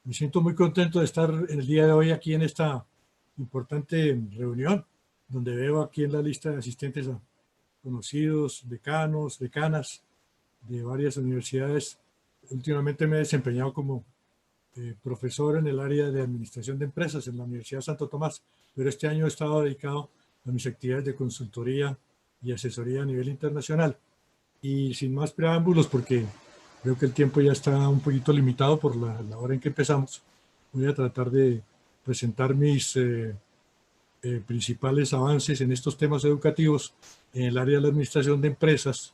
Me siento muy contento de estar el día de hoy aquí en esta importante reunión, donde veo aquí en la lista de asistentes a conocidos, decanos, decanas de varias universidades. Últimamente me he desempeñado como profesor en el área de administración de empresas en la Universidad Santo Tomás, pero este año he estado dedicado a mis actividades de consultoría y asesoría a nivel internacional. Y sin más preámbulos, porque creo que el tiempo ya está un poquito limitado por la hora en que empezamos, voy a tratar de presentar mis principales avances en estos temas educativos en el área de la administración de empresas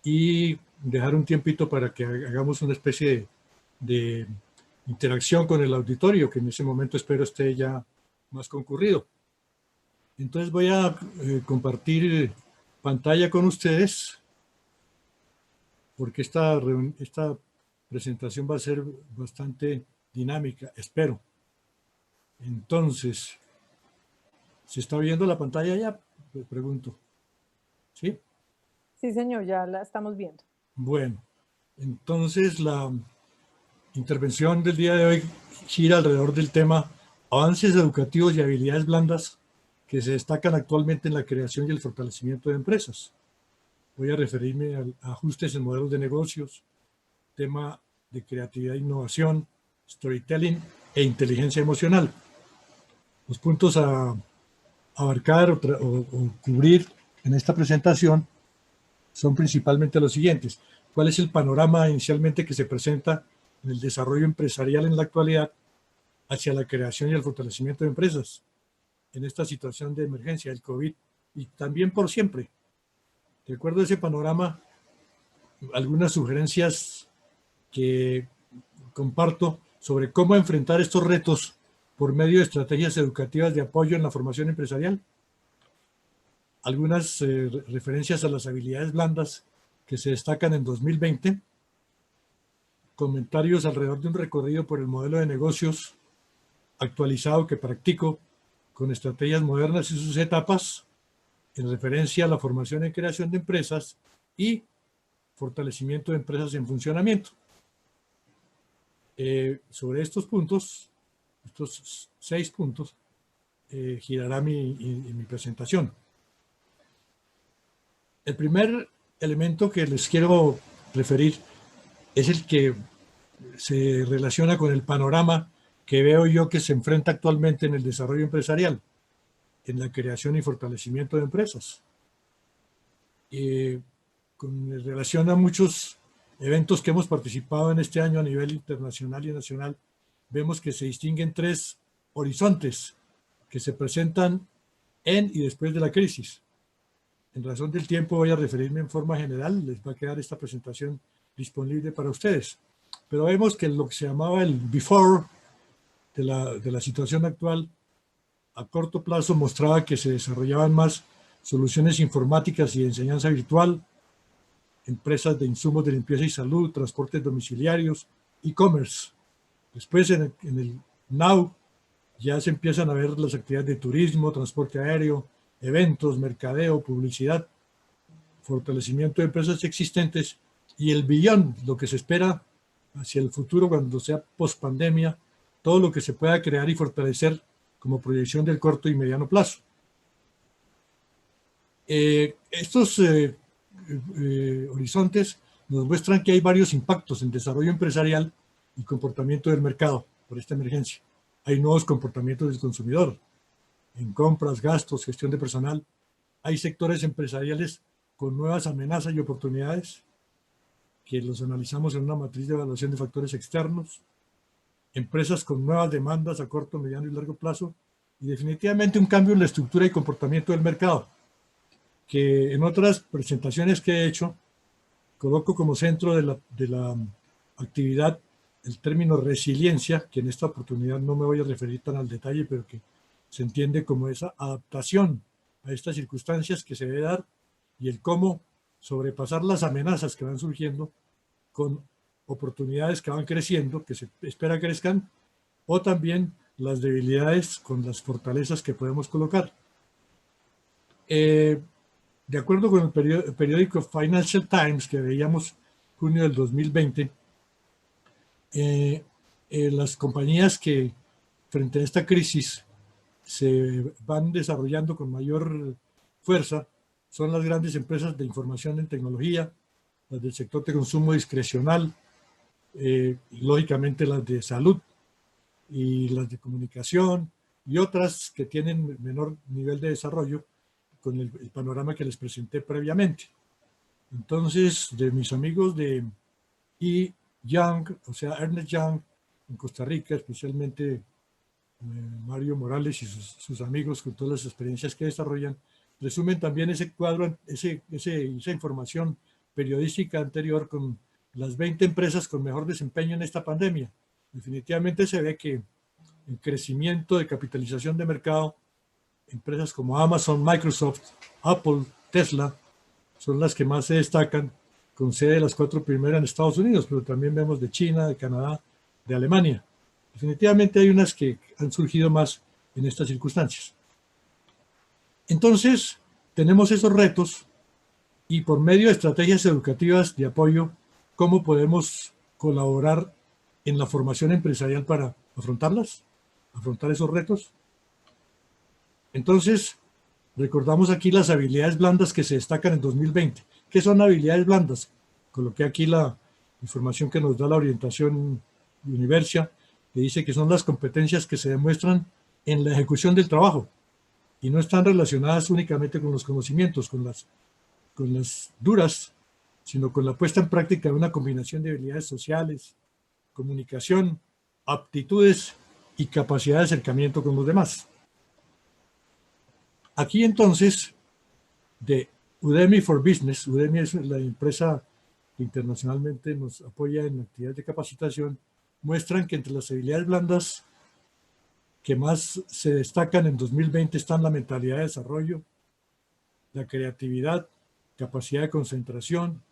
y dejar un tiempito para que hagamos una especie de interacción con el auditorio, que en ese momento espero esté ya más concurrido. Entonces voy a compartir pantalla con ustedes, porque esta presentación va a ser bastante dinámica, espero. Entonces, ¿se está viendo la pantalla ya? Les pregunto. ¿Sí? Sí, señor, ya la estamos viendo. Bueno, entonces la intervención del día de hoy gira alrededor del tema avances educativos y habilidades blandas que se destacan actualmente en la creación y el fortalecimiento de empresas. Voy a referirme a ajustes en modelos de negocios, tema de creatividad e innovación, storytelling e inteligencia emocional. Los puntos a abarcar o cubrir en esta presentación son principalmente los siguientes. ¿Cuál es el panorama inicialmente que se presenta en el desarrollo empresarial en la actualidad hacia la creación y el fortalecimiento de empresas en esta situación de emergencia del COVID y también por siempre? De acuerdo a ese panorama, algunas sugerencias que comparto sobre cómo enfrentar estos retos por medio de estrategias educativas de apoyo en la formación empresarial. Algunas referencias a las habilidades blandas que se destacan en 2020. Comentarios alrededor de un recorrido por el modelo de negocios actualizado que practico con estrategias modernas y sus etapas en referencia a la formación y creación de empresas y fortalecimiento de empresas en funcionamiento. Sobre estos puntos, estos 6 puntos, girará mi presentación. El primer elemento que les quiero referir es el que se relaciona con el panorama que veo yo que se enfrenta actualmente en el desarrollo empresarial, en la creación y fortalecimiento de empresas. Con relación a muchos eventos que hemos participado en este año a nivel internacional y nacional, vemos que se distinguen 3 horizontes que se presentan en y después de la crisis. En razón del tiempo voy a referirme en forma general, les va a quedar esta presentación disponible para ustedes. Pero vemos que lo que se llamaba el before de la situación actual, a corto plazo mostraba que se desarrollaban más soluciones informáticas y de enseñanza virtual, empresas de insumos de limpieza y salud, transportes domiciliarios, e-commerce. Después en el now ya se empiezan a ver las actividades de turismo, transporte aéreo, eventos, mercadeo, publicidad, fortalecimiento de empresas existentes y el beyond, lo que se espera hacia el futuro cuando sea post pandemia, todo lo que se pueda crear y fortalecer como proyección del corto y mediano plazo. Estos horizontes nos muestran que hay varios impactos en desarrollo empresarial y comportamiento del mercado por esta emergencia. Hay nuevos comportamientos del consumidor en compras, gastos, gestión de personal. Hay sectores empresariales con nuevas amenazas y oportunidades que los analizamos en una matriz de evaluación de factores externos. Empresas con nuevas demandas a corto, mediano y largo plazo. Y definitivamente un cambio en la estructura y comportamiento del mercado, que en otras presentaciones que he hecho, coloco como centro de la actividad el término resiliencia, que en esta oportunidad no me voy a referir tan al detalle, pero que se entiende como esa adaptación a estas circunstancias que se debe dar y el cómo sobrepasar las amenazas que van surgiendo con oportunidades que van creciendo, que se espera crezcan, o también las debilidades con las fortalezas que podemos colocar. De acuerdo con el periódico Financial Times que veíamos junio del 2020, las compañías que frente a esta crisis se van desarrollando con mayor fuerza son las grandes empresas de información en tecnología, las del sector de consumo discrecional, lógicamente las de salud y las de comunicación y otras que tienen menor nivel de desarrollo con el panorama que les presenté previamente. Entonces, de mis amigos de E. Young, o sea, Ernst Young, en Costa Rica, especialmente Mario Morales y sus amigos con todas las experiencias que desarrollan, resumen también ese cuadro, esa información periodística anterior con las 20 empresas con mejor desempeño en esta pandemia. Definitivamente se ve que el crecimiento de capitalización de mercado, empresas como Amazon, Microsoft, Apple, Tesla, son las que más se destacan, con sede de las 4 primeras en Estados Unidos, pero también vemos de China, de Canadá, de Alemania. Definitivamente hay unas que han surgido más en estas circunstancias. Entonces, tenemos esos retos y por medio de estrategias educativas de apoyo, ¿cómo podemos colaborar en la formación empresarial para afrontarlas? Afrontar esos retos. Entonces, recordamos aquí las habilidades blandas que se destacan en 2020. ¿Qué son habilidades blandas? Coloqué aquí la información que nos da la orientación de Universia, que dice que son las competencias que se demuestran en la ejecución del trabajo y no están relacionadas únicamente con los conocimientos, con las duras, sino con la puesta en práctica de una combinación de habilidades sociales, comunicación, aptitudes y capacidad de acercamiento con los demás. Aquí entonces, de Udemy for Business, Udemy es la empresa que internacionalmente nos apoya en actividades de capacitación, muestran que entre las habilidades blandas que más se destacan en 2020 están la mentalidad de desarrollo, la creatividad, capacidad de concentración,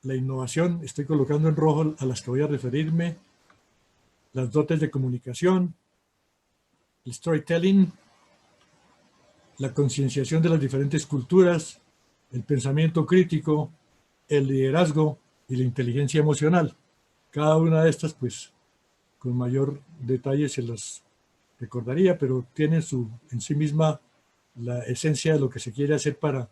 la innovación, estoy colocando en rojo a las que voy a referirme, las dotes de comunicación, el storytelling, la concienciación de las diferentes culturas, el pensamiento crítico, el liderazgo y la inteligencia emocional. Cada una de estas, pues, con mayor detalle se las recordaría, pero tiene en sí misma la esencia de lo que se quiere hacer para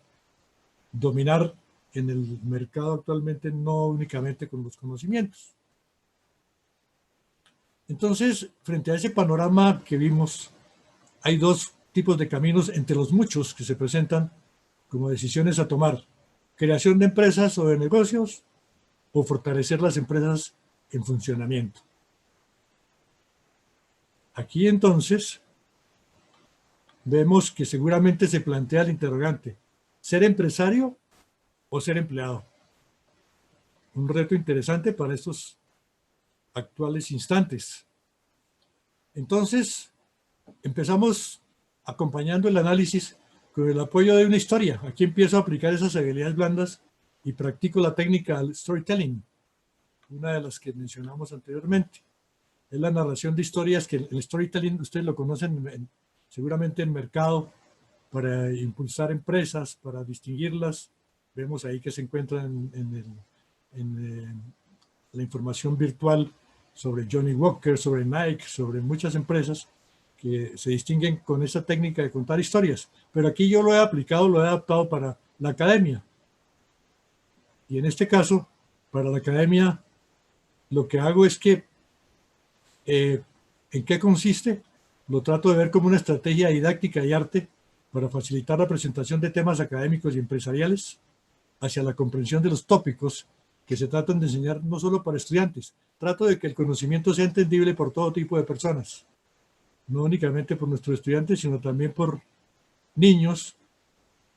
dominar en el mercado actualmente, no únicamente con los conocimientos. Entonces, frente a ese panorama que vimos, hay dos tipos de caminos entre los muchos que se presentan como decisiones a tomar: creación de empresas o de negocios o fortalecer las empresas en funcionamiento. Aquí entonces vemos que seguramente se plantea el interrogante: ¿ser empresario o ser empleado? Un reto interesante para estos actuales instantes. Entonces, empezamos acompañando el análisis con el apoyo de una historia. Aquí empiezo a aplicar esas habilidades blandas y practico la técnica del storytelling, una de las que mencionamos anteriormente. Es la narración de historias, que el storytelling ustedes lo conocen seguramente en mercado, para impulsar empresas, para distinguirlas. Vemos ahí que se encuentran en la información virtual sobre Johnny Walker, sobre Nike, sobre muchas empresas que se distinguen con esa técnica de contar historias. Pero aquí yo lo he aplicado, lo he adaptado para la academia. Y en este caso, para la academia, lo que hago es que, ¿en qué consiste? Lo trato de ver como una estrategia didáctica y arte para facilitar la presentación de temas académicos y empresariales hacia la comprensión de los tópicos que se tratan de enseñar no solo para estudiantes. Trato de que el conocimiento sea entendible por todo tipo de personas, no únicamente por nuestros estudiantes, sino también por niños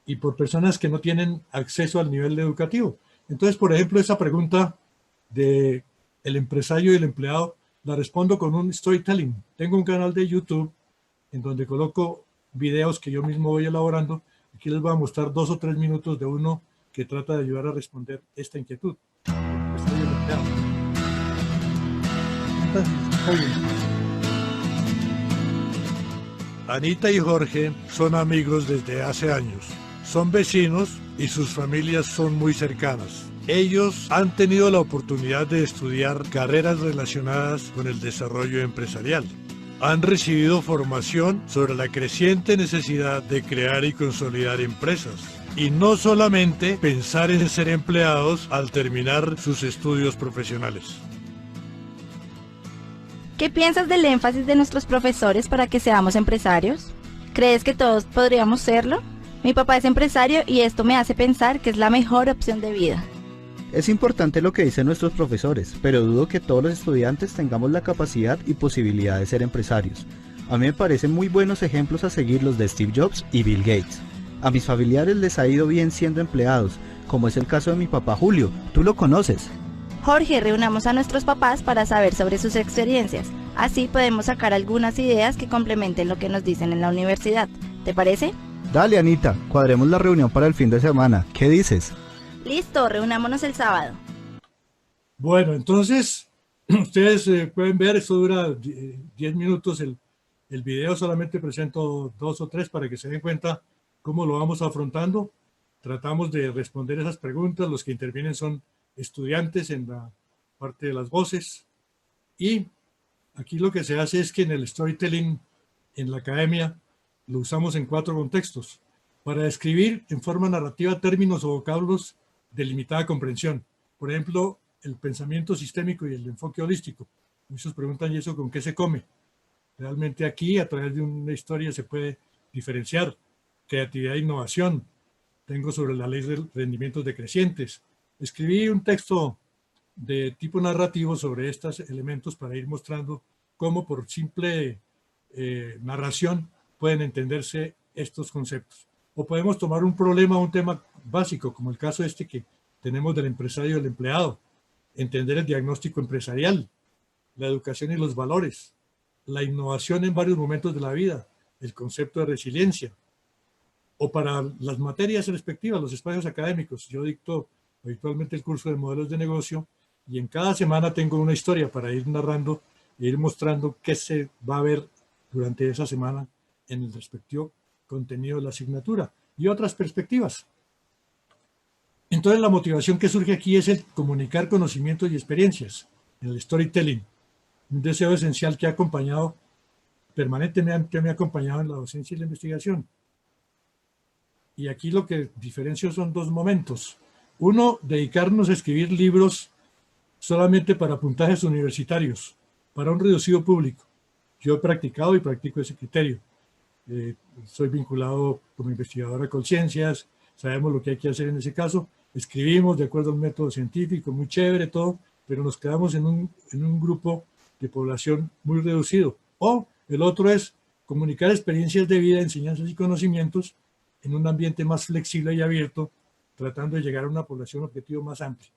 y por personas que no tienen acceso al nivel educativo. Entonces, por ejemplo, esa pregunta de el empresario y el empleado la respondo con un storytelling. Tengo un canal de YouTube en donde coloco videos que yo mismo voy elaborando. Aquí les voy a mostrar 2 o 3 minutos de uno que trata de ayudar a responder esta inquietud. Anita y Jorge son amigos desde hace años. Son vecinos y sus familias son muy cercanas. ellos han tenido la oportunidad de estudiar carreras relacionadas con el desarrollo empresarial. Han recibido formación sobre la creciente necesidad de crear y consolidar empresas. Y no solamente pensar en ser empleados al terminar sus estudios profesionales. ¿Qué piensas del énfasis de nuestros profesores para que seamos empresarios? ¿Crees que todos podríamos serlo? Mi papá es empresario y esto me hace pensar que es la mejor opción de vida. Es importante lo que dicen nuestros profesores, pero dudo que todos los estudiantes tengamos la capacidad y posibilidad de ser empresarios. A mí me parecen muy buenos ejemplos a seguir los de Steve Jobs y Bill Gates. A mis familiares les ha ido bien siendo empleados, como es el caso de mi papá Julio, tú lo conoces. Jorge, reunamos a nuestros papás para saber sobre sus experiencias. Así podemos sacar algunas ideas que complementen lo que nos dicen en la universidad. ¿Te parece? Dale, Anita, cuadremos la reunión para el fin de semana. ¿Qué dices? Listo, reunámonos el sábado. Bueno, entonces, ustedes pueden ver, esto dura 10 minutos el video, solamente presento 2 o 3 para que se den cuenta cómo lo vamos afrontando. Tratamos de responder esas preguntas, los que intervienen son estudiantes en la parte de las voces. Y aquí lo que se hace es que en el storytelling en la academia lo usamos en 4 contextos. Para describir en forma narrativa términos o vocablos de limitada comprensión. Por ejemplo, el pensamiento sistémico y el enfoque holístico. Muchos preguntan, ¿y eso con qué se come? Realmente aquí, a través de una historia, se puede diferenciar creatividad e innovación. Tengo sobre la ley de rendimientos decrecientes. Escribí un texto de tipo narrativo sobre estos elementos para ir mostrando cómo por simple narración pueden entenderse estos conceptos. O podemos tomar un problema, un tema básico, como el caso este que tenemos del empresario y del empleado. Entender el diagnóstico empresarial, la educación y los valores, la innovación en varios momentos de la vida, el concepto de resiliencia. O para las materias respectivas, los espacios académicos. Yo dicto habitualmente el curso de modelos de negocio y en cada semana tengo una historia para ir narrando e ir mostrando qué se va a ver durante esa semana en el respectivo contenido de la asignatura y otras perspectivas. Entonces la motivación que surge aquí es el comunicar conocimientos y experiencias, el storytelling, un deseo esencial que ha acompañado permanentemente, me ha acompañado en la docencia y la investigación. Y aquí lo que diferencio son 2 momentos. Uno, dedicarnos a escribir libros solamente para puntajes universitarios, para un reducido público. Yo he practicado y practico ese criterio. Soy vinculado como investigador a Colciencias, sabemos lo que hay que hacer en ese caso, escribimos de acuerdo al método científico, muy chévere todo, pero nos quedamos en un grupo de población muy reducido. O el otro es comunicar experiencias de vida, enseñanzas y conocimientos en un ambiente más flexible y abierto, tratando de llegar a una población objetivo más amplia.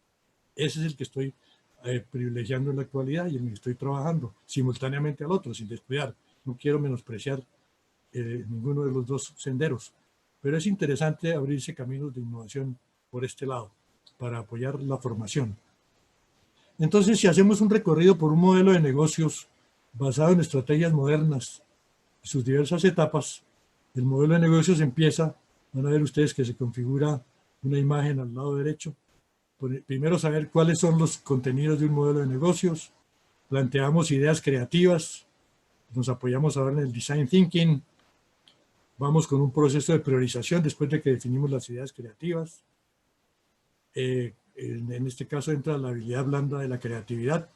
Ese es el que estoy privilegiando en la actualidad y en el que estoy trabajando simultáneamente al otro, sin descuidar. No quiero menospreciar ninguno de los 2 senderos, pero es interesante abrirse caminos de innovación por este lado, para apoyar la formación. Entonces, si hacemos un recorrido por un modelo de negocios basado en estrategias modernas y sus diversas etapas, el modelo de negocios empieza, van a ver ustedes que se configura una imagen al lado derecho. Primero saber cuáles son los contenidos de un modelo de negocios, planteamos ideas creativas, nos apoyamos ahora en el design thinking, vamos con un proceso de priorización después de que definimos las ideas creativas. En este caso entra la habilidad blanda de la creatividad.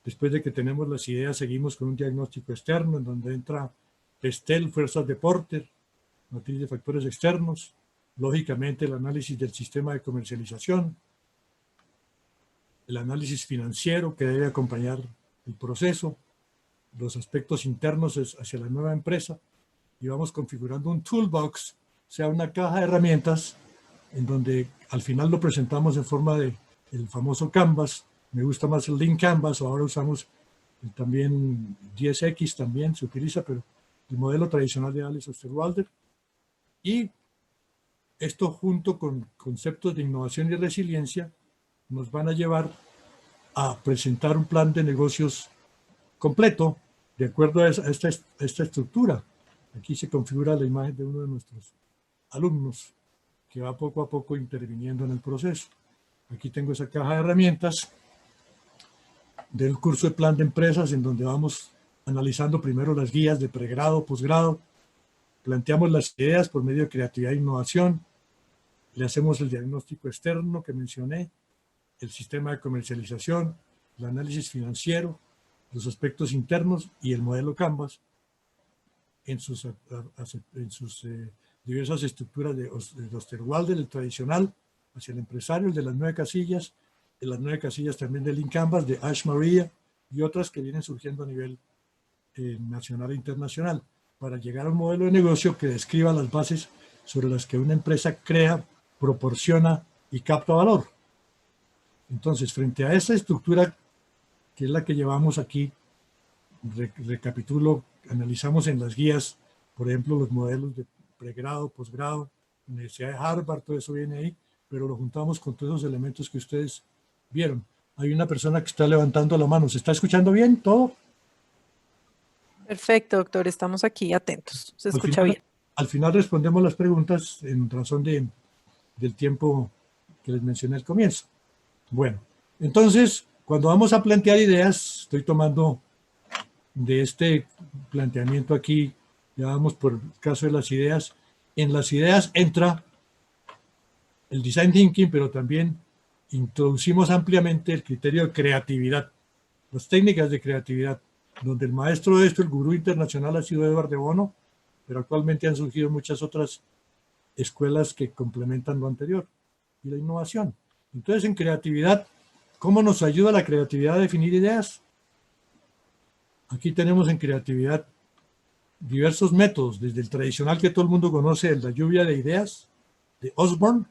Después de que tenemos las ideas, seguimos con un diagnóstico externo, en donde entra PESTEL, fuerzas de Porter, matriz de factores externos, lógicamente el análisis del sistema de comercialización, el análisis financiero que debe acompañar el proceso, los aspectos internos hacia la nueva empresa, y vamos configurando un toolbox, o sea, una caja de herramientas, en donde al final lo presentamos en forma de el famoso Canvas. Me gusta más el Lean Canvas, o ahora usamos también 10X, también se utiliza, pero el modelo tradicional de Alice Osterwalder. Y esto junto con conceptos de innovación y resiliencia nos van a llevar a presentar un plan de negocios completo de acuerdo a esta estructura. Aquí se configura la imagen de uno de nuestros alumnos que va poco a poco interviniendo en el proceso. Aquí tengo esa caja de herramientas del curso de plan de empresas, en donde vamos analizando primero las guías de pregrado, posgrado, planteamos las ideas por medio de creatividad e innovación, le hacemos el diagnóstico externo que mencioné, el sistema de comercialización, el análisis financiero, los aspectos internos y el modelo Canvas en sus diversas estructuras de Osterwalder, el tradicional, hacia el empresario, el de las 9 casillas, de las 9 casillas también del Lean Canvas, de Ash Maria y otras que vienen surgiendo a nivel nacional e internacional, para llegar a un modelo de negocio que describa las bases sobre las que una empresa crea, proporciona y capta valor. Entonces, frente a esta estructura, que es la que llevamos aquí, recapitulo, analizamos en las guías, por ejemplo, los modelos de pregrado, posgrado, Universidad de Harvard, todo eso viene ahí, pero lo juntamos con todos esos elementos que ustedes vieron. Hay una persona que está levantando la mano. ¿Se está escuchando bien todo? Perfecto, doctor. Estamos aquí atentos. Se escucha bien. Al final respondemos las preguntas en razón del tiempo que les mencioné al comienzo. Bueno, entonces, cuando vamos a plantear ideas, estoy tomando de este planteamiento aquí, ya vamos por el caso de las ideas. En las ideas entra el design thinking, pero también introducimos ampliamente el criterio de creatividad, las técnicas de creatividad, donde el maestro de esto, el gurú internacional, ha sido Edward de Bono, pero actualmente han surgido muchas otras escuelas que complementan lo anterior, y la innovación. Entonces, en creatividad, ¿cómo nos ayuda la creatividad a definir ideas? Aquí tenemos en creatividad diversos métodos, desde el tradicional que todo el mundo conoce, el de la lluvia de ideas, de Osborne,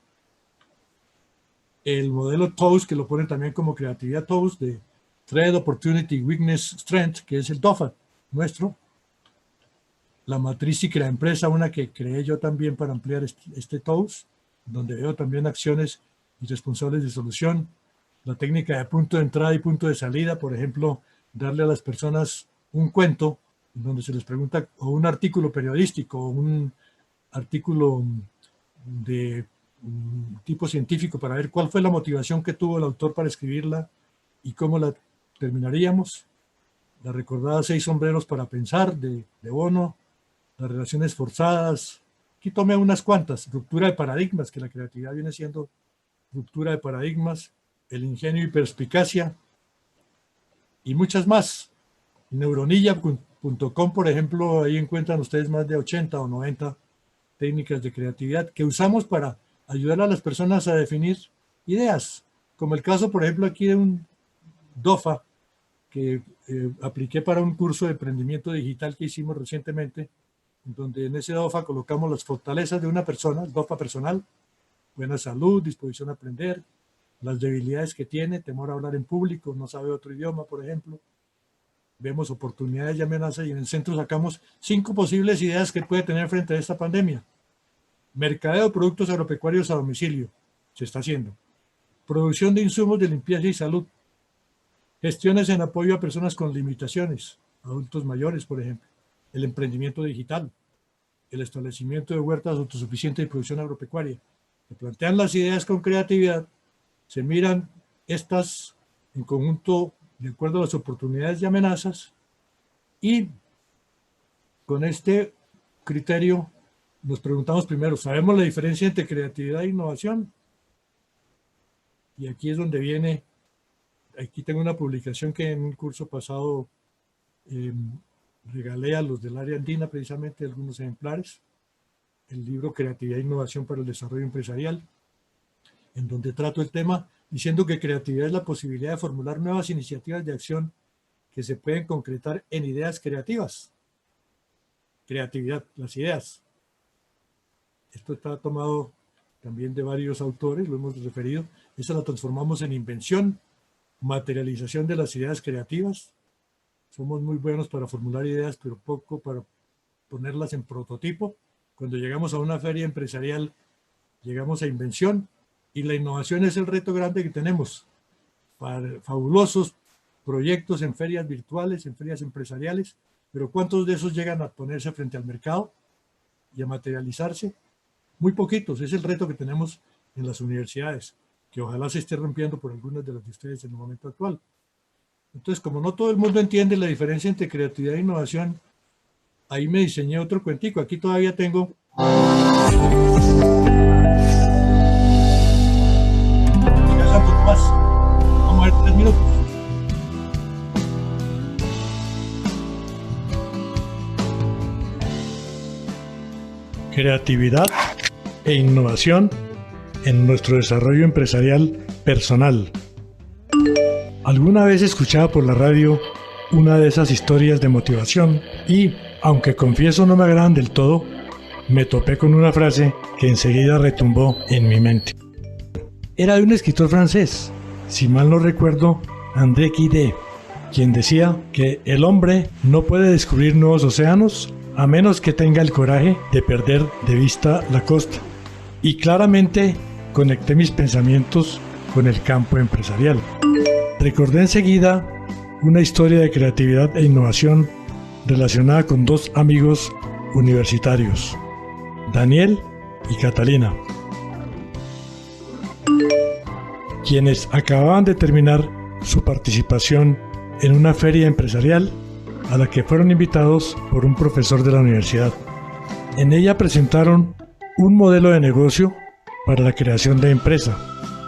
el modelo TOWS, que lo ponen también como creatividad TOWS, de Threat, Opportunity, Weakness, Strength, que es el TOFA nuestro, la matriz y crea empresa, una que creé yo también para ampliar este TOWS, donde veo también acciones y responsables de solución, la técnica de punto de entrada y punto de salida, por ejemplo, darle a las personas un cuento donde se les pregunta, o un artículo periodístico, o un artículo de tipo científico, para ver cuál fue la motivación que tuvo el autor para escribirla y cómo la terminaríamos. La recordada 6 sombreros para pensar de Bono, las relaciones forzadas. Aquí tomé unas cuantas. Ruptura de paradigmas, que la creatividad viene siendo ruptura de paradigmas, el ingenio y perspicacia, y muchas más. Neuronilla.com, por ejemplo, ahí encuentran ustedes más de 80 o 90 técnicas de creatividad que usamos para ayudar a las personas a definir ideas, como el caso, por ejemplo, aquí de un DOFA que apliqué para un curso de emprendimiento digital que hicimos recientemente, donde en ese DOFA colocamos las fortalezas de una persona, el DOFA personal, buena salud, disposición a aprender, las debilidades que tiene, temor a hablar en público, no sabe otro idioma, por ejemplo. Vemos oportunidades y amenazas, y en el centro sacamos 5 posibles ideas que puede tener frente a esta pandemia. Mercadeo de productos agropecuarios a domicilio, se está haciendo. Producción de insumos de limpieza y salud. Gestiones en apoyo a personas con limitaciones, adultos mayores, por ejemplo. El emprendimiento digital. El establecimiento de huertas autosuficientes y producción agropecuaria. Se plantean las ideas con creatividad, se miran estas en conjunto de acuerdo a las oportunidades y amenazas, y con este criterio nos preguntamos primero, ¿sabemos la diferencia entre creatividad e innovación? Y aquí es donde viene, aquí tengo una publicación que en un curso pasado regalé a los del área andina, precisamente algunos ejemplares, el libro Creatividad e Innovación para el Desarrollo Empresarial, en donde trato el tema diciendo que creatividad es la posibilidad de formular nuevas iniciativas de acción que se pueden concretar en ideas creativas. Creatividad, las ideas. Esto está tomado también de varios autores, lo hemos referido. Esa la transformamos en invención, materialización de las ideas creativas. Somos muy buenos para formular ideas, pero poco para ponerlas en prototipo. Cuando llegamos a una feria empresarial, llegamos a invención, y la innovación es el reto grande que tenemos. Para fabulosos proyectos en ferias virtuales, en ferias empresariales, pero ¿cuántos de esos llegan a ponerse frente al mercado y a materializarse? Muy poquitos, es el reto que tenemos en las universidades. que ojalá se esté rompiendo por algunas de las de ustedes en el momento actual. Entonces, como no todo el mundo entiende la diferencia entre creatividad e innovación, ahí me diseñé otro cuentico. Aquí todavía tengo... Santo Tomás. Vamos a ver 3 minutos. Creatividad e innovación en nuestro desarrollo empresarial personal. Alguna vez escuchaba por la radio una de esas historias de motivación y, aunque confieso no me agradan del todo, me topé con una frase que enseguida retumbó en mi mente. Era de un escritor francés, si mal no recuerdo, André Gide, quien decía que el hombre no puede descubrir nuevos océanos a menos que tenga el coraje de perder de vista la costa. Y claramente conecté mis pensamientos con el campo empresarial. Recordé enseguida una historia de creatividad e innovación relacionada con 2 amigos universitarios, Daniel y Catalina, quienes acababan de terminar su participación en una feria empresarial a la que fueron invitados por un profesor de la universidad. En ella presentaron un modelo de negocio para la creación de empresa,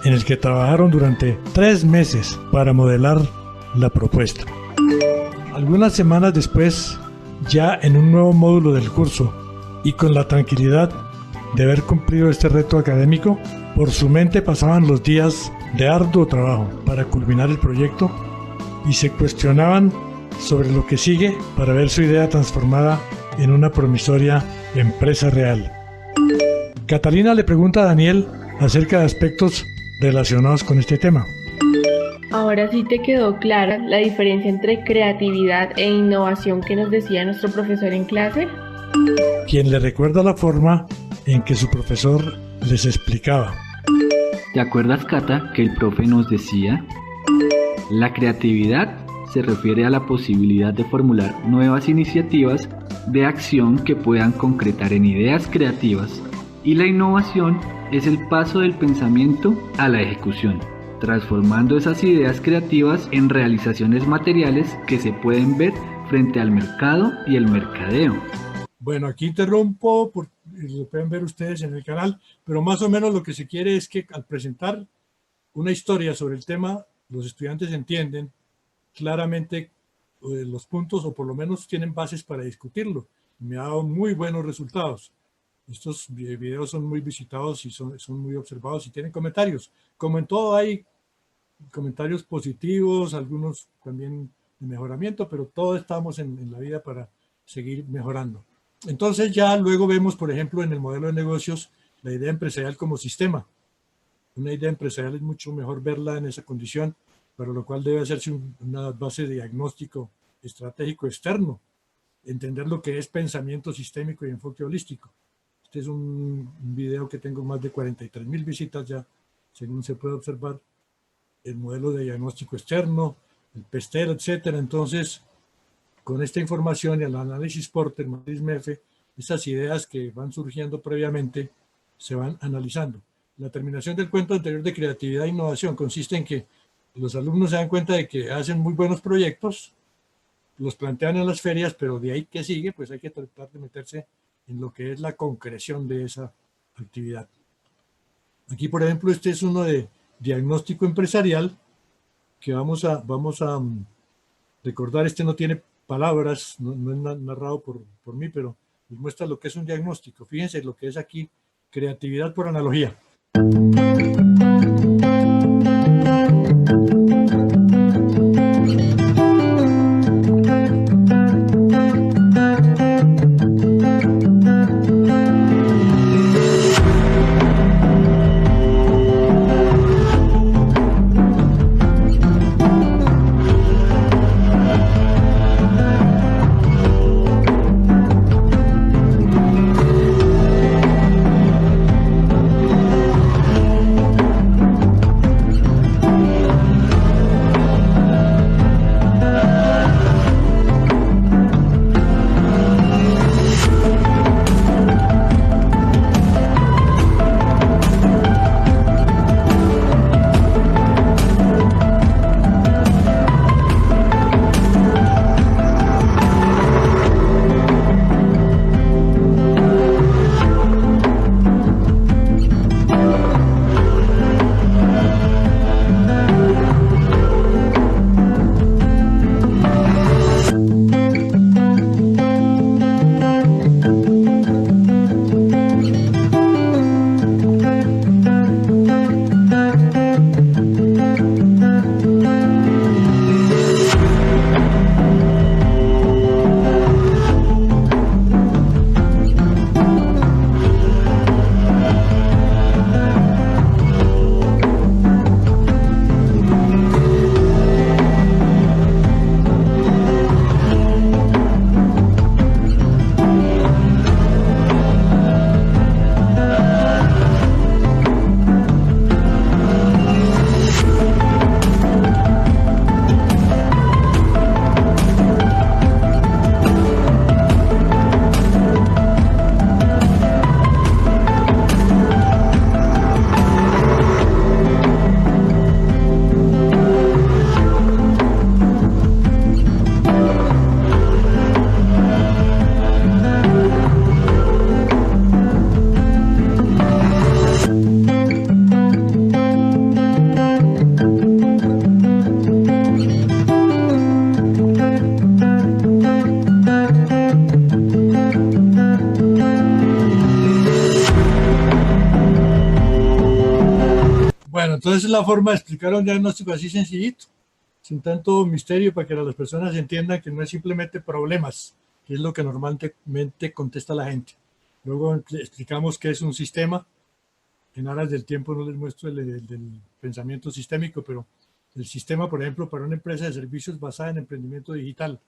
en el que trabajaron durante 3 meses para modelar la propuesta. Algunas semanas después, ya en un nuevo módulo del curso y con la tranquilidad de haber cumplido este reto académico, por su mente pasaban los días de arduo trabajo para culminar el proyecto y se cuestionaban sobre lo que sigue para ver su idea transformada en una promisoria empresa real. Catalina le pregunta a Daniel acerca de aspectos relacionados con este tema. Ahora sí te quedó clara la diferencia entre creatividad e innovación que nos decía nuestro profesor en clase. Quien le recuerda la forma en que su profesor les explicaba. ¿Te acuerdas, Cata, que el profe nos decía? La creatividad se refiere a la posibilidad de formular nuevas iniciativas de acción que puedan concretar en ideas creativas, y la innovación es el paso del pensamiento a la ejecución, transformando esas ideas creativas en realizaciones materiales que se pueden ver frente al mercado y el mercadeo. Bueno, aquí interrumpo, lo pueden ver ustedes en el canal, pero más o menos lo que se quiere es que al presentar una historia sobre el tema, los estudiantes entienden claramente los puntos, o por lo menos tienen bases para discutirlo. Me ha dado muy buenos resultados. Estos videos son muy visitados y son muy observados y tienen comentarios. Como en todo hay comentarios positivos, algunos también de mejoramiento, pero todos estamos en la vida para seguir mejorando. Entonces ya luego vemos, por ejemplo, en el modelo de negocios, la idea empresarial como sistema. Una idea empresarial es mucho mejor verla en esa condición, para lo cual debe hacerse una base de diagnóstico estratégico externo, entender lo que es pensamiento sistémico y enfoque holístico. Este es un video que tengo más de 43,000 visitas ya, según se puede observar, el modelo de diagnóstico externo, el PESTER, etcétera. Entonces, con esta información y el análisis Porter, el análisis MEFE, esas ideas que van surgiendo previamente se van analizando. La terminación del cuento anterior de creatividad e innovación consiste en que los alumnos se dan cuenta de que hacen muy buenos proyectos, los plantean en las ferias, pero de ahí que sigue, pues hay que tratar de meterse en lo que es la concreción de esa actividad. Aquí, por ejemplo, este es uno de diagnóstico empresarial, que vamos a recordar. Este no tiene palabras, no es narrado por mí, pero les muestra lo que es un diagnóstico. Fíjense lo que es aquí, creatividad por analogía. Entonces la forma de explicar un diagnóstico así sencillito, sin tanto misterio, para que las personas entiendan que no es simplemente problemas, que es lo que normalmente contesta la gente. Luego explicamos qué es un sistema. En aras del tiempo no les muestro del pensamiento sistémico, pero el sistema, por ejemplo, para una empresa de servicios basada en emprendimiento digital,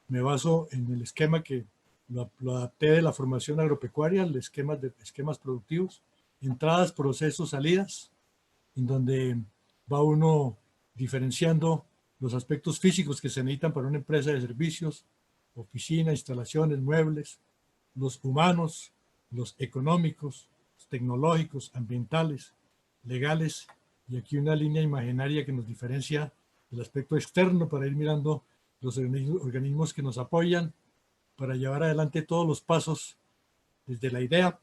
me baso en el esquema que lo adapté de la formación agropecuaria, el esquemas productivos, entradas, procesos, salidas, en donde va uno diferenciando los aspectos físicos que se necesitan para una empresa de servicios, oficina, instalaciones, muebles, los humanos, los económicos, los tecnológicos, ambientales, legales, y aquí una línea imaginaria que nos diferencia del aspecto externo para ir mirando los organismos que nos apoyan para llevar adelante todos los pasos desde la idea,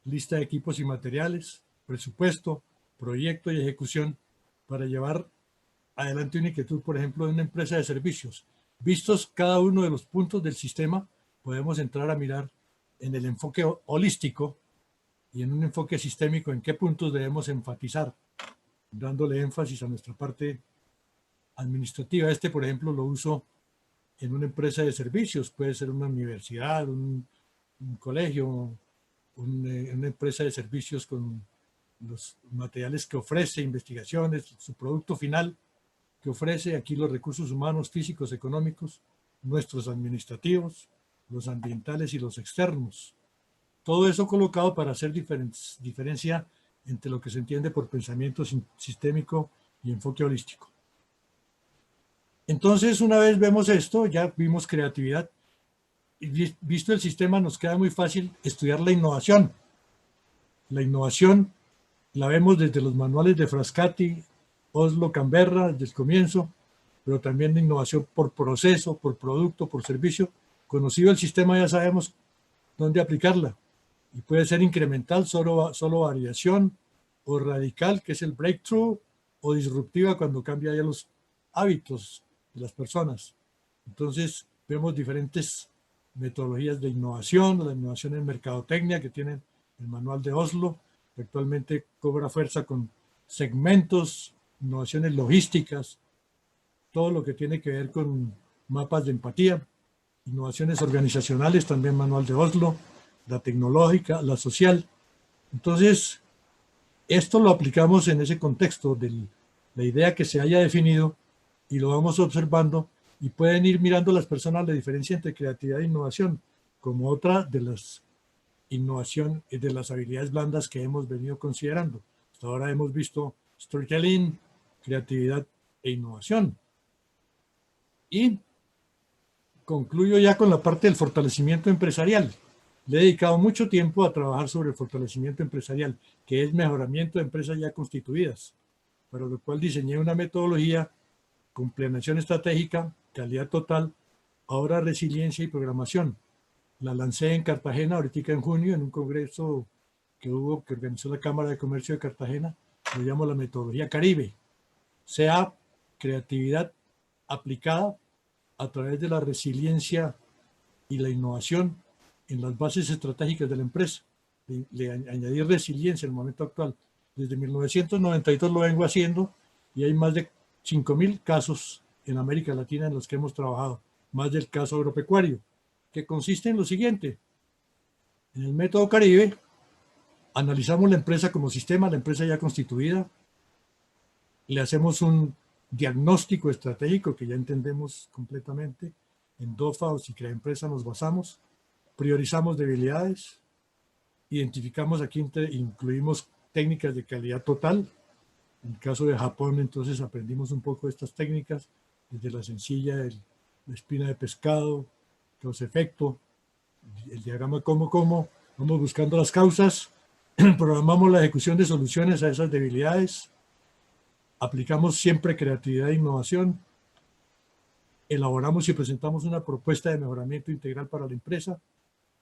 lista de equipos y materiales, presupuesto, proyecto y ejecución para llevar adelante una inquietud, por ejemplo, de una empresa de servicios. Vistos cada uno de los puntos del sistema, podemos entrar a mirar en el enfoque holístico y en un enfoque sistémico en qué puntos debemos enfatizar, dándole énfasis a nuestra parte administrativa. Por ejemplo, lo uso en una empresa de servicios, puede ser una universidad, un colegio, una empresa de servicios con los materiales que ofrece, investigaciones, su producto final que ofrece, aquí los recursos humanos, físicos, económicos, nuestros administrativos, los ambientales y los externos. Todo eso colocado para hacer diferencia entre lo que se entiende por pensamiento sistémico y enfoque holístico. Entonces, una vez vemos esto, ya vimos creatividad, y visto el sistema nos queda muy fácil estudiar la innovación. La innovación la vemos desde los manuales de Frascati, Oslo, Canberra, desde el comienzo, pero también de innovación por proceso, por producto, por servicio. Conocido el sistema ya sabemos dónde aplicarla. Y puede ser incremental, solo variación, o radical, que es el breakthrough, o disruptiva cuando cambia ya los hábitos de las personas. Entonces vemos diferentes metodologías de innovación, la innovación en mercadotecnia que tienen el manual de Oslo, que actualmente cobra fuerza con segmentos, innovaciones logísticas, todo lo que tiene que ver con mapas de empatía, innovaciones organizacionales, también manual de Oslo, la tecnológica, la social. Entonces, esto lo aplicamos en ese contexto de la idea que se haya definido y lo vamos observando y pueden ir mirando las personas la diferencia entre creatividad e innovación como otra de las innovación de las habilidades blandas que hemos venido considerando. Hasta ahora hemos visto storytelling, creatividad e innovación. Y concluyo ya con la parte del fortalecimiento empresarial. Le he dedicado mucho tiempo a trabajar sobre el fortalecimiento empresarial, que es mejoramiento de empresas ya constituidas, para lo cual diseñé una metodología con planeación estratégica, calidad total, ahora resiliencia y programación. La lancé en Cartagena ahorita en junio en un congreso que organizó la Cámara de Comercio de Cartagena. Lo llamo la metodología Caribe. Sea creatividad aplicada a través de la resiliencia y la innovación en las bases estratégicas de la empresa. Le añadí resiliencia en el momento actual. Desde 1992 lo vengo haciendo y hay más de 5.000 casos en América Latina en los que hemos trabajado, más del caso agropecuario, que consiste en lo siguiente. En el método Caribe, analizamos la empresa como sistema, la empresa ya constituida, le hacemos un diagnóstico estratégico que ya entendemos completamente, en DOFA o si crea empresa nos basamos, priorizamos debilidades, identificamos aquí, incluimos técnicas de calidad total. En el caso de Japón, entonces aprendimos un poco de estas técnicas, desde la sencilla, la espina de pescado, causa-efecto, el diagrama cómo, vamos buscando las causas, programamos la ejecución de soluciones a esas debilidades, aplicamos siempre creatividad e innovación, elaboramos y presentamos una propuesta de mejoramiento integral para la empresa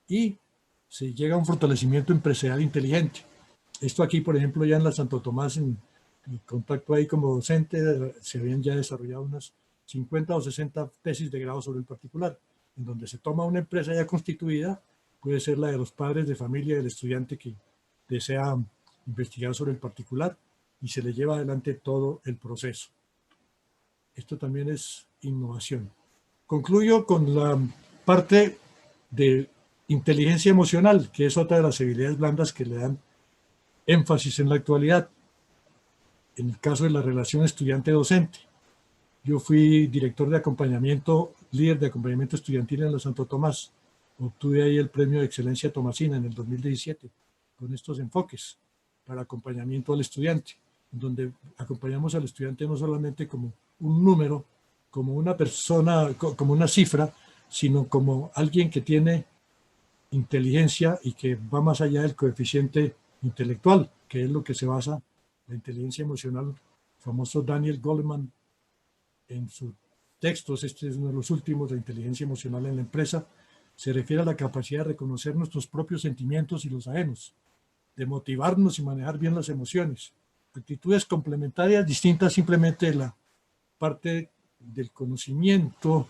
y se llega a un fortalecimiento empresarial inteligente. Esto aquí, por ejemplo, ya en la Santo Tomás, en el contacto ahí como docente, se habían ya desarrollado unas 50 o 60 tesis de grado sobre el particular, en donde se toma una empresa ya constituida, puede ser la de los padres de familia del estudiante que desea investigar sobre el particular, y se le lleva adelante todo el proceso. Esto también es innovación. Concluyo con la parte de inteligencia emocional, que es otra de las habilidades blandas que le dan énfasis en la actualidad. En el caso de la relación estudiante-docente, yo fui director de acompañamiento, líder de acompañamiento estudiantil en la Santo Tomás. Obtuve ahí el premio de excelencia Tomasina en el 2017 con estos enfoques para acompañamiento al estudiante, donde acompañamos al estudiante no solamente como un número, como una persona, como una cifra, sino como alguien que tiene inteligencia y que va más allá del coeficiente intelectual, que es lo que se basa la inteligencia emocional. El famoso Daniel Goleman, en sus textos, este es uno de los últimos, de inteligencia emocional en la empresa, se refiere a la capacidad de reconocer nuestros propios sentimientos y los ajenos, de motivarnos y manejar bien las emociones. Actitudes complementarias distintas simplemente de la parte del conocimiento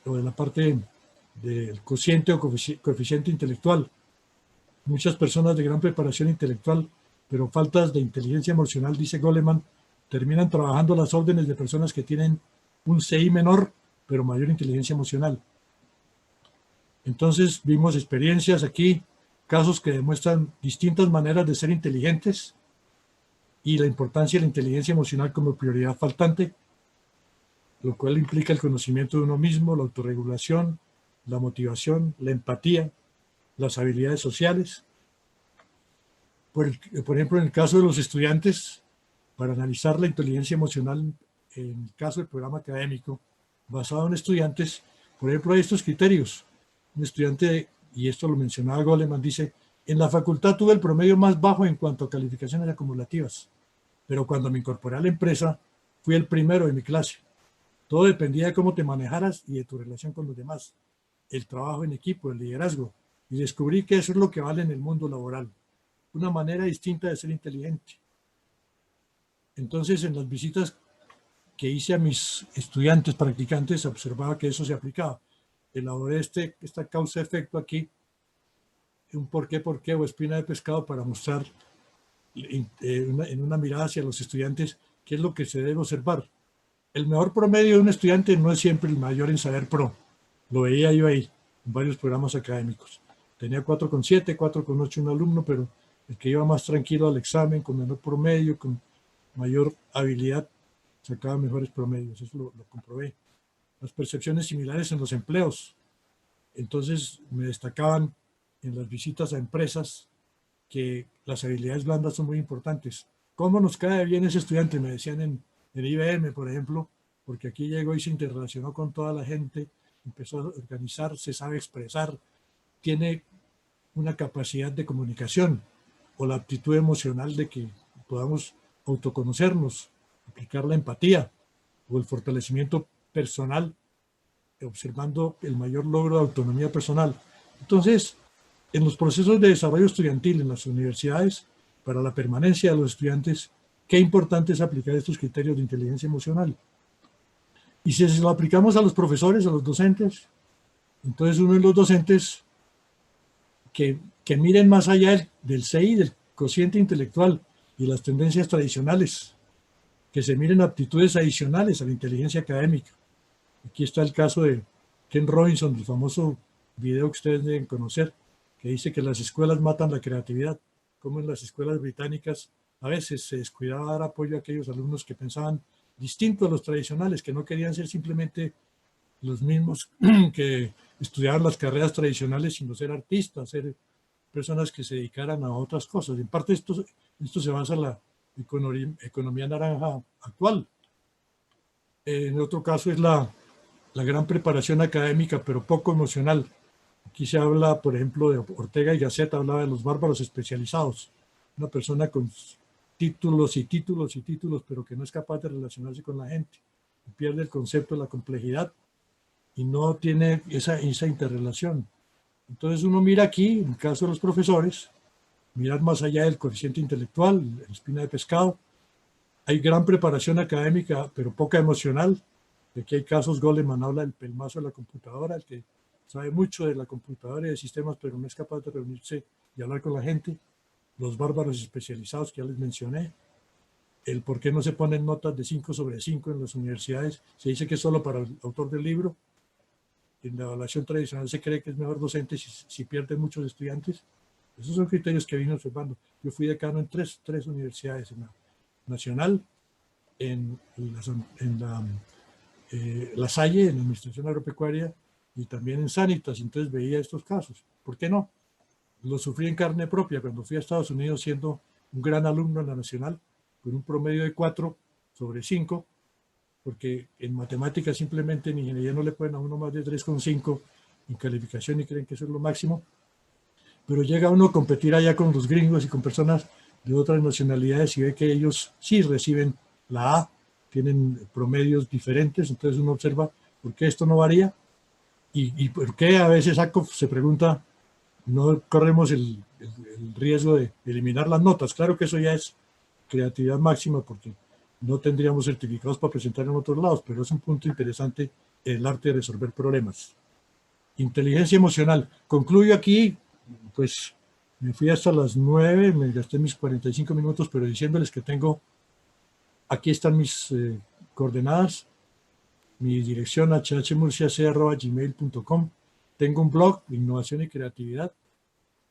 o de la parte del cociente o coeficiente intelectual. Muchas personas de gran preparación intelectual, pero faltas de inteligencia emocional, dice Goleman, terminan trabajando a las órdenes de personas que tienen un CI menor, pero mayor inteligencia emocional. Entonces vimos experiencias aquí, casos que demuestran distintas maneras de ser inteligentes y la importancia de la inteligencia emocional como prioridad faltante, lo cual implica el conocimiento de uno mismo, la autorregulación, la motivación, la empatía, las habilidades sociales. Por ejemplo, en el caso de los estudiantes, para analizar la inteligencia emocional, en el caso del programa académico, basado en estudiantes, por ejemplo, hay estos criterios. Un estudiante, y esto lo mencionaba Goleman, dice, en la facultad tuve el promedio más bajo en cuanto a calificaciones acumulativas, pero cuando me incorporé a la empresa, fui el primero de mi clase. Todo dependía de cómo te manejaras y de tu relación con los demás, el trabajo en equipo, el liderazgo, y descubrí que eso es lo que vale en el mundo laboral, una manera distinta de ser inteligente. Entonces, en las visitas que hice a mis estudiantes practicantes, observaba que eso se aplicaba. Elaboré esta causa-efecto aquí, un por qué o espina de pescado para mostrar en una mirada hacia los estudiantes qué es lo que se debe observar. El mejor promedio de un estudiante no es siempre el mayor en saber pro. Lo veía yo ahí, en varios programas académicos. Tenía 4,7, 4,8 un alumno, pero el que iba más tranquilo al examen, con menor promedio, con mayor habilidad, sacaba mejores promedios. Eso lo comprobé. Las percepciones similares en los empleos. Entonces me destacaban en las visitas a empresas que las habilidades blandas son muy importantes. ¿Cómo nos cae bien ese estudiante? Me decían en IBM, por ejemplo, porque aquí llegó y se interrelacionó con toda la gente, empezó a organizarse, sabe expresar, tiene una capacidad de comunicación o la aptitud emocional de que podamos autoconocernos, aplicar la empatía o el fortalecimiento personal, observando el mayor logro de autonomía personal. Entonces, en los procesos de desarrollo estudiantil en las universidades, para la permanencia de los estudiantes, qué importante es aplicar estos criterios de inteligencia emocional. Y si se lo aplicamos a los profesores, a los docentes, entonces uno de los docentes que miren más allá del CI, del cociente intelectual y las tendencias tradicionales, que se miren aptitudes adicionales a la inteligencia académica. Aquí está el caso de Ken Robinson, el famoso video que ustedes deben conocer, que dice que las escuelas matan la creatividad, como en las escuelas británicas a veces se descuidaba dar apoyo a aquellos alumnos que pensaban distinto a los tradicionales, que no querían ser simplemente los mismos que estudiaban las carreras tradicionales, sino ser artistas, ser personas que se dedicaran a otras cosas. En parte esto se basa en la economía naranja actual. En otro caso es la gran preparación académica, pero poco emocional. Aquí se habla, por ejemplo, de Ortega y Gasset, hablaba de los bárbaros especializados. Una persona con títulos y títulos y títulos, pero que no es capaz de relacionarse con la gente. Pierde el concepto de la complejidad y no tiene esa interrelación. Entonces uno mira aquí, en el caso de los profesores, mirar más allá del coeficiente intelectual, la espina de pescado. Hay gran preparación académica, pero poca emocional. Aquí hay casos, Goleman habla del pelmazo de la computadora, el que sabe mucho de la computadora y de sistemas, pero no es capaz de reunirse y hablar con la gente. Los bárbaros especializados que ya les mencioné. el por qué no se ponen notas de 5 sobre 5 en las universidades. Se dice que es solo para el autor del libro. En la evaluación tradicional se cree que es mejor docente si pierden muchos estudiantes. Esos son criterios que vine observando. Yo fui decano en tres universidades, en la Nacional, en la Salle, en la Administración Agropecuaria, y también en Sanitas. Entonces veía estos casos. ¿Por qué no? Lo sufrí en carne propia cuando fui a Estados Unidos siendo un gran alumno en la Nacional, con un promedio de 4 sobre 5, porque en matemáticas simplemente en ingeniería no le ponen a uno más de 3,5 en calificación y creen que eso es lo máximo. Pero llega uno a competir allá con los gringos y con personas de otras nacionalidades y ve que ellos sí reciben la A, tienen promedios diferentes, entonces uno observa por qué esto no varía y por qué a veces ACOF se pregunta, no corremos el riesgo de eliminar las notas. Claro que eso ya es creatividad máxima porque no tendríamos certificados para presentar en otros lados, pero es un punto interesante el arte de resolver problemas. Inteligencia emocional. Concluyo aquí, pues me fui hasta las 9, me gasté mis 45 minutos, pero diciéndoles que aquí están mis coordenadas, mi dirección hhmurciac@gmail.com. Tengo un blog, Innovación y Creatividad,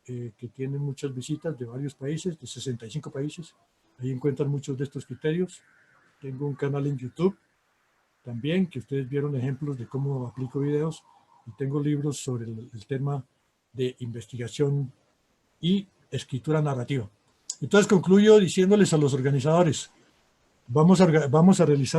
que tiene muchas visitas de varios países, de 65 países. Ahí encuentran muchos de estos criterios. Tengo un canal en YouTube también, que ustedes vieron ejemplos de cómo aplico videos. Y tengo libros sobre el tema de investigación y escritura narrativa. Entonces concluyo diciéndoles a los organizadores, vamos a realizar